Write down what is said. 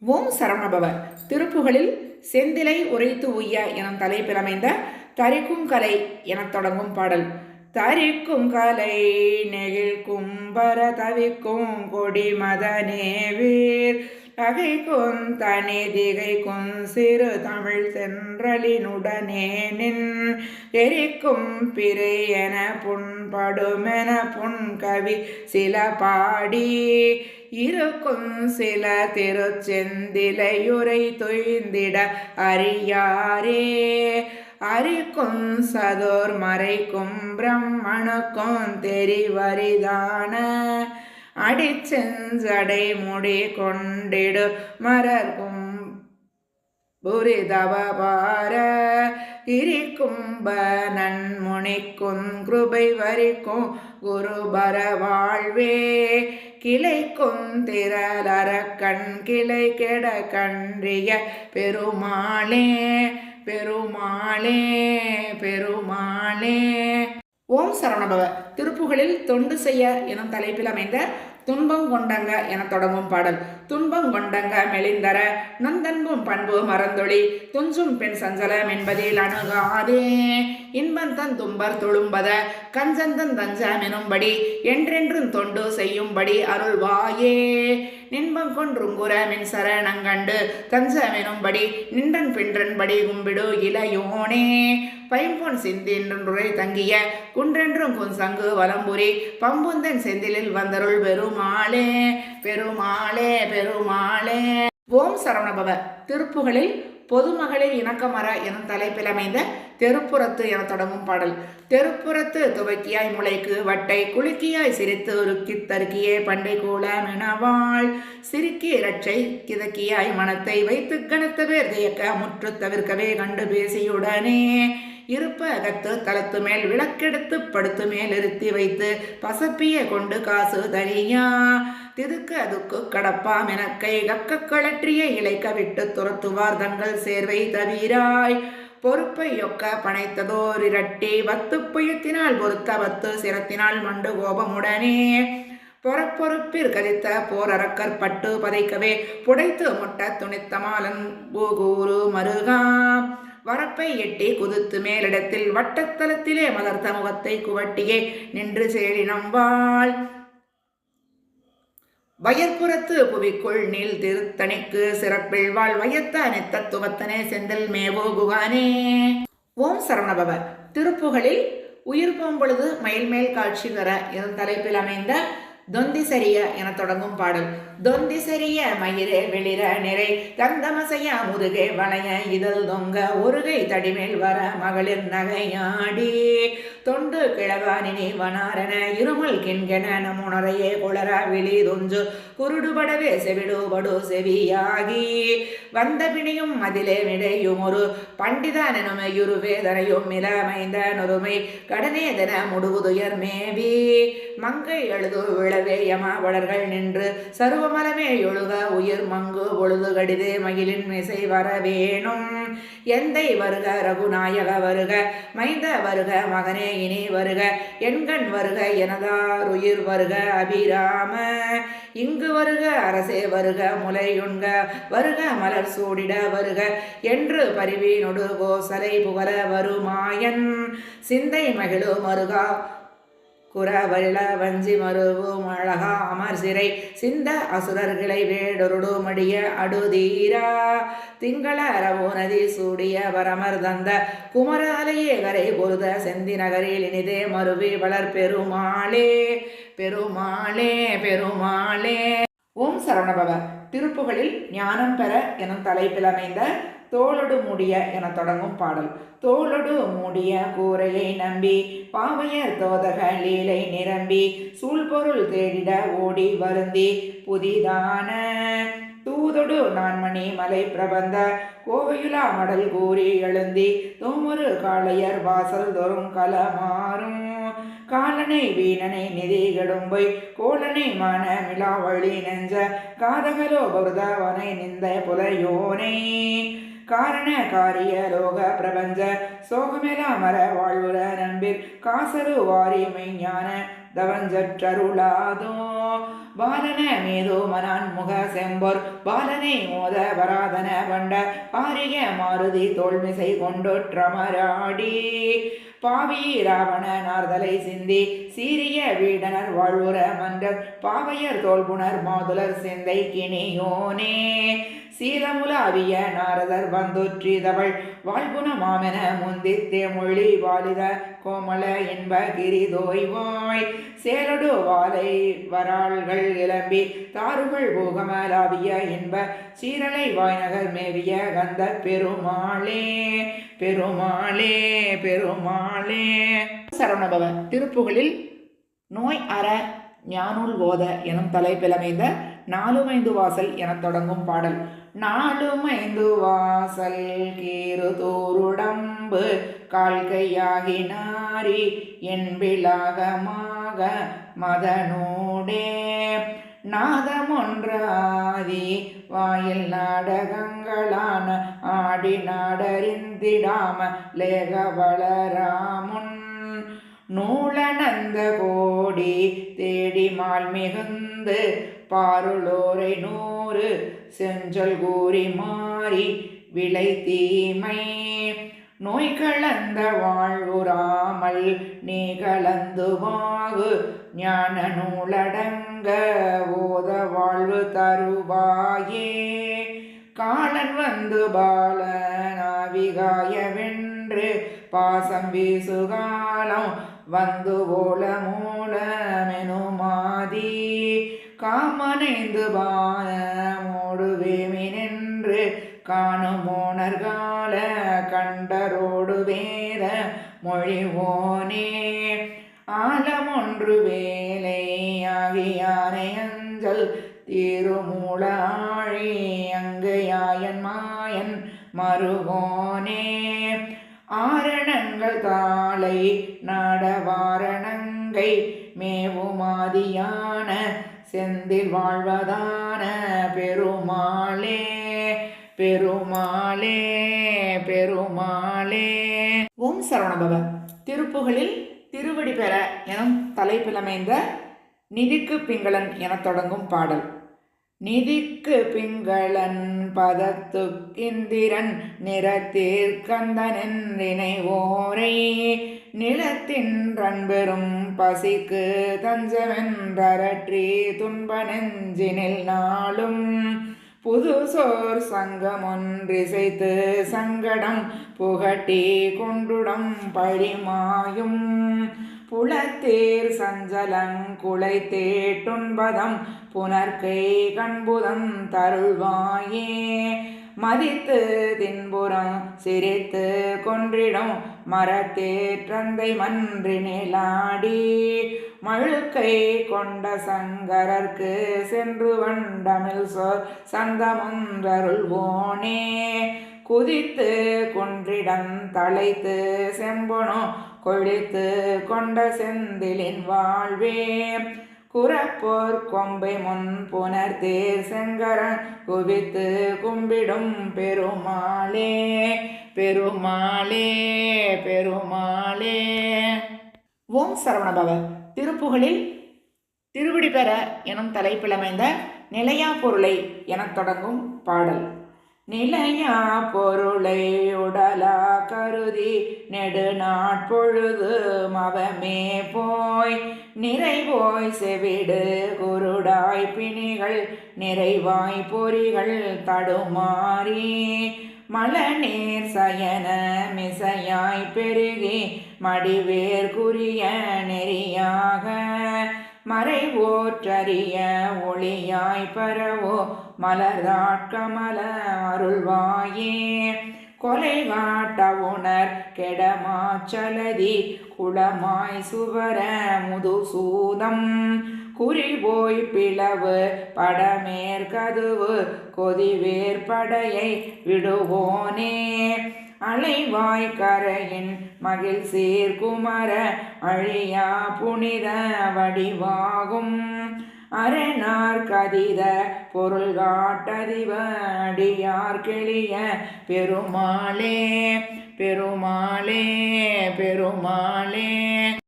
ஓம் சரவணபவ. திருப்புகளில் செந்திலை உரைத்து உய்ய எனும் தலைப்பில் அமைந்த தரிக்கும் கலை எனத் தொடங்கும் பாடல். தரிக்கும் கலை நெகிழ் கும்பர தவிக்கும் கொடி மதனேவீர் அகைக்கும் தனி திகைக்கும் சிறு தமிழ் சென்றலினுடனே நின் எரிக்கும் பிறை என புண்படுமென புன்கவி சில பாடி இருக்கும் சில திருச்செந்திலையுரை தொய்ந்திட அறியாரே அரிக்கும் சதோர் மறைக்கும் பிரம்மணுக்கும் தெரிவரிதான அடிச்செஞ்சடை முடி கொண்டிடு மரர்க்கும் புரிதவபார கிரிக்கும்ப நன்முனிக்கும் கிருபை வரிக்கும் குருபர வாழ்வே கிளைக்கும் திரளரக்கண் கிளை கெட கன்றிய பெருமாளே பெருமாளே பெருமாளே. ஓம் சரவணபவ. திருப்புகளில் தொண்டு செய்ய எனும் தலைப்பில் அமைந்த துன்பம் கொண்டங்க என தொடங்கும் பாடல். துன்பம் கொண்டங்க மெலிந்தர நந்தன்பும் பண்பு மறந்தொழி துஞ்சும் பெண் சஞ்சலம் என்பதில் அணுகாதே இன்பந்தன் தும்பர் தொழும்பத கஞ்சந்தன் தஞ்சம் எனும்படி என்றென்றும் தொண்டு செய்யும்படி அருள்வாயே நின்பம் கொன்றுங்குற மின் சரணங்கண்டு தஞ்சம் எனும்படி நின்றன் பின்றன்படி கும்பிடு இளையோனே பைம்பொன் சிந்தின்றுரை தங்கிய குன்றென்றும் குன்சங்கு வலம்புரி பம்புந்தன் செந்திலில் வந்தருள் பெருமாளே பெருமாளே பெருமாளே. ஓம் சரவணபவ. திருப்புகளில் பொதுமகளிர் இணக்கமர எனும் தலைப்பில் அமைந்த தெருப்புறத்து என தொடங்கும் பாடல். தெருப்புறத்து துவக்கியாய் முளைக்கு வட்டை குலுக்கியாய் சிரித்து உருக்கி தருக்கியே பண்டை கூல மெனவாள் சிரிக்கி இரட்சை கிதக்கியாய் மனத்தை வைத்து கனத்த பேர் தியக்க முற்று தவிர்க்கவே கண்டு பேசியுடனே இருப்ப அகத்து தளத்து மேல் விளக்கெடுத்து படுத்து மேல் இருத்தி வைத்து பசப்பிய கொண்டு காசு தனியா திதுக்கு அதுக்கு கடப்பா மெனக்கை கக்க கழற்றிய இலைக்க விட்டு துரத்துவார் தங்கள் சேர்வை தவிராய் பொறுப்பை யொக்க பனைத்ததோர் இரட்டி வத்து புயத்தினால் பொறுத்த வத்து சிரத்தினால் மண்டு கோபமுடனே பொறப்பொறுப்பிற் கதித்த போரறக்கற் பட்டு பதைக்கவே புடைத்து முட்ட துணித்தமாலன் பூகூரு மருகா வரப்பை எட்டி குதித்து மேலிடத்தில் வட்டத்தலத்திலே மலர்த்த முகத்தை குவட்டியே நின்று சேலினம்பாள் வயற்புறத்து புவிக்குள் நீள் திருத்தணிக்கு சிறப்பில் வாழ் வயத்த அனைத்த துவத்தனே செந்தில் மேவோ குகானே. ஓம் சரவணபவ. திருப்புகளில் உயிர் போம்பொழுது மயில் மேல் காட்சி பெற எனும் தலைப்பில் அமைந்த தொந்திசரிய என தொடங்கும் பாடல். தொந்திசரிய மயிரே வெளிர நிறை தந்தமசைய முதுகே வளைய இதழ் தொங்க ஒருகை தடிமேல் வர மகளிர் நகையாடி தொண்டு கிழவானினி வனாரன இருமல் கிண்கென நமுனரையே குளர விழி தொஞ்சு குருடுபடவே செவிடுபடு செவியாகி வந்த பிணியும் அதிலே விடையும் ஒரு பண்டிதனுமையுரு வேதனையும் மிளமைந்த நொருமை கடனேதன முடுகுதுயர் மேவி மங்கை எழுது விழவே யமாவளர்கள் நின்று சருவமலமே எழுக உயிர் மங்கு பொழுது கடிதே மகிழின் மிசை வரவேணும் எந்தை வருக ரகுநாயக வருக மைந்த வருக மகனே இனி வருக எண்கண் வருக எனதார் உயிர் வருக அபிராம இங்கு வருக அரசே வருக முலையுண்க வருக மலர் சூடிட வருக என்று பரிவீனொடு கோசலை புகழ வருமாயன் சிந்தை மகிழு மருகா குறவரிள வஞ்சி மருவும் அழகா அமர் சிறை சிந்த அசுரர்களை வேடொருடு மடிய அடுதீரா திங்கள அரவு நதி சூடிய வரமர் தந்த குமராலையே கரை பொருத செந்தி நகரில் இனிதே மருவி வளர் பெருமாளே பெருமாளே பெருமாளே. ஓம் சரவணபவ. திருப்புகளில் ஞானம் பெற எனும் தலைப்பில் அமைந்த தோளொடு மூடிய என தொடங்கும் பாடல். தோளொடு மூடிய கூரையை நம்பி பாவையர் தோதக லீலை நிரம்பி சூழ்பொருள் தேடிட ஓடி வருந்தி புதிதான தூதொடு நான்மணி மலை பிரபந்த கோவையுலா மடல் கூறி எழுந்தி தோமொரு காளையர் வாசல் தோறும் கலமாறும் காலனை வீணனை நிதி கெடும்பொய் கோலனை மான மிலாவழி நெஞ்ச காதகலோ பௌதவனை நிந்த புலையோனை காரண காரிய லோக பிரபஞ்ச சோகமெலாமர வாழ்வுற நம்பிர் காசரு வாரி மெய்ஞான தவஞ்சற்றருளாதோ பாலன மீது மனான் முக செம்பொர் பாலனை மோத வராதன வண்ட பாரிய மாருதி தோல்மிசை கொண்டொற்றமராடி பாவி ராவண நார்தலை சிந்தி சீரிய வீடனர் வாழ்வுற மன்றர் பாவையர் தோல்புணர் மாதுலர் சிந்தை கிணியோனே சீலமுலாவிய நாரதர் வந்துற்றிதவள் வாழ்குண மாமென முந்தித்தே மொழி வாலித கோமள இன்ப கிரிதோய்வாய் சேலடு வாலை வராள்கள் இளம்பி தாருகள் பூகமலாவிய இன்ப சீரலை வாய்நகர் மேவிய கந்த பெருமாளே பெருமாளே பெருமாளே. சரவணபவ. திருப்புகழில் நோய் அற ஞானுள் ஓத எனும் தலைப்பிலமைந்த 4 வாசல் எனத் தொடங்கும் பாடல். 4 வாசல் கீறு தோருடம்பு கால்கையாகி நாரி என்பிலாகமாக மதனூடே நாதமொன்றாதி வாயில் நாடகங்களான ஆடி நாடறிந்திடாம லேக வளராமுன் நூலனந்த கோடி தேடி மால் மிகுந்து பாருளோரை 100 செஞ்சொல் கூறி மாறி விளை தீமை நோய் கலந்த வாழ்வுராமல் நீ கலந்து வாகு ஞான நூலடங்க ஓத வாழ்வு தருவாயே காலன் வந்து பாலனாவிகாய வென்று பாசம் வீசுகாலம் வந்து போல மூலமெனுமாதி காமனைந்து பானமோடு வேமினென்று காணுமோனர்கால கண்டரோடு வேத மொழிவோனே ஆலமொன்று வேலை ஆகியானை அஞ்சல் திருமூளாழி அங்கையாயன் மாயன் மருகோனே ஆரணங்கள் தாளை நாடவாரணங்கை மேவுமாதியான செந்தில் வாழ்வதான பெருமாளே பெருமாளே பெருமாளே. ஓம் சரவணபவ. திருப்புகழில் திருவடி பெற எனும் தலைப்பிலமைந்த நிதிக்கு பிங்களன் எனத் தொடங்கும் பாடல். நிதிக்கு பிங்களன் பதத்துக்கிந்திரன் நிறத்தீர்க்கந்தனென் நினைவோரை நிலத்தின் ரன்பெரும் பசிக்கு தஞ்சமென்றரற்றி துன்ப நெஞ்சினில் நாளும் புதுசோர் சங்கமொன்றிசைத்து சங்கடம் புகட்டி கொண்டுடம் பழிமாயும் புலத்தேர் சஞ்சலங்குலை தேட்டுன்பதம் புனர்கை கண்புதம் தருள்வாயே மதித்து தின்புறம் சிரித்து கொன்றிடம் மரத்தேற்றந்தை மன்றினிலாடி மழுக்கை கொண்ட சங்கரர்க்கு சென்று வண்டமிழ் சோர் சந்தமொன்றருள்வோனே குதித்து குன்றிடம் தலைத்து செம்பொனோ கொழித்து கொண்ட செந்திலின் வாழ்வே குறப்போர் கொம்பை முன் புனர்தேர் செங்கரன் குவித்து கும்பிடும் பெருமாளே பெருமாளே பெருமாளே. ஓம் சரவணபவ. திருப்புகழில் திருவடி பெற எனும் தலைப்பிலமைந்த நிலையா பொருளை எனத் தொடங்கும் பாடல். நிலையா பொருளை உடலா கருதி நெடுநாட்பொழுது மவமே போய் நிறைவோய் செவிடு குருடாய் பிணிகள் நிறைவாய் பொறிகள் தடுமாறி மலநீர் சயன மிசையாய் பெருகி மடிவேற்குரிய நெறியாக மறைவோற்றறிய ஒளியாய் பரவோ மலர்தாட்கமல அருள்வாயே கொலை காட்ட உணர் கெடமாச்சலதி குளமாய் சுவர முதுசூதம் குறிபோய் பிளவு படமேற்கதுவு கொதிவேற்படையை விடுவோனே அலைவாய் கரையின் மகிழ் சீர்குமர அழியா புனித வடிவாகும் அரணார் கதித பொருள் காட்டதிவ அடியார் கெளிய பெருமாளே பெருமாளே பெருமாளே.